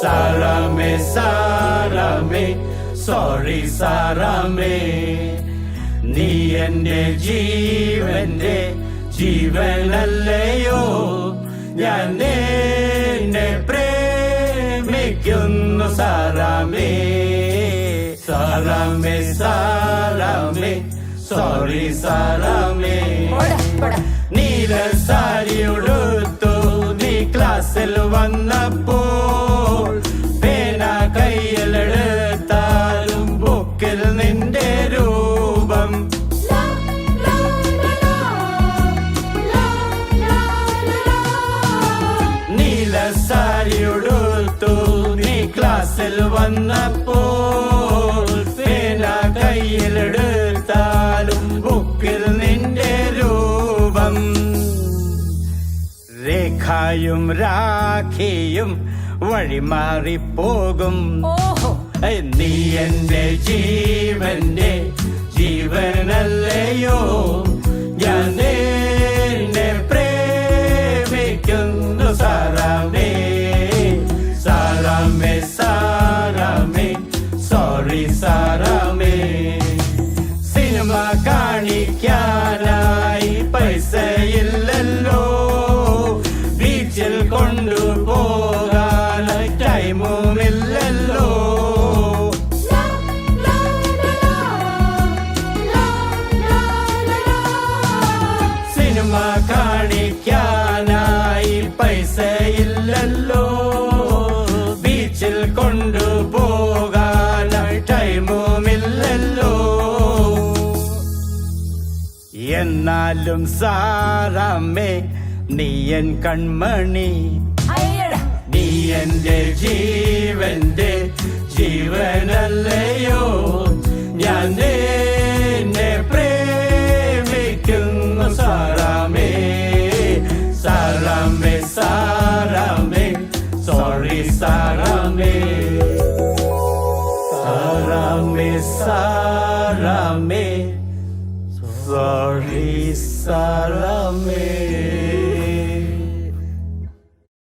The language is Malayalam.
സാറാമേ സാറാമേ സോറി സാറാമേ നീ എന്റെ ജീവന്റെ ജീവനല്ലയോ ഞാൻ നിന്നെ പ്രേമിക്കുന്നു സാറാമേ സാറാമേ സാറാമേ സോറി സാറാമേ നീല സാരിയുടുത്തു നീ ക്ലാസ്സിൽ വന്നപ്പോൾ പേന കയ്യിലെടുത്താലും ബുക്കിൽ നിന്റെ രൂപം നീല സാരിയുടുത്തു നീ ക്ലാസ്സിൽ വന്നപ്പോൾ പേന കയ്യിലെടുത്താലും ബുക്കിൽ നിന്റെ രൂപം രേഖയും രാഖിയും വഴിമാറിപ്പോകും നീ എന്റെ ജീവന്റെ ജീവനല്ലയോ ഞാൻ നിന്നെ പ്രേമിക്കുന്നു സാറാമേ സാറാമേ സാറാമേ സോറി സാറാമേ സിനിമ കാണിക്കാനായി പൈസയില്ലല്ലോ ബീച്ചിൽ കൊണ്ടുപോകാൻ ടൈമുമില്ലല്ലോ സിനിമ കാണിക്കാനായി പൈസയില്ലല്ലോ ബീച്ചിൽ കൊണ്ടുപോകാൻ ടൈമുമില്ലല്ലോ എന്നാലും സാറാമേ നീ എൻ കൺമണി നീ എന്റെ ജീവന്റെ ജീവനല്ലയോ ഞാൻ നിന്നെ പ്രേമിക്കുന്നു സാറാമേ സാറാമേ സാറാമേ സോറി സാറാമേ സാറാമേ സാറാമേ സോറി സാറാമേ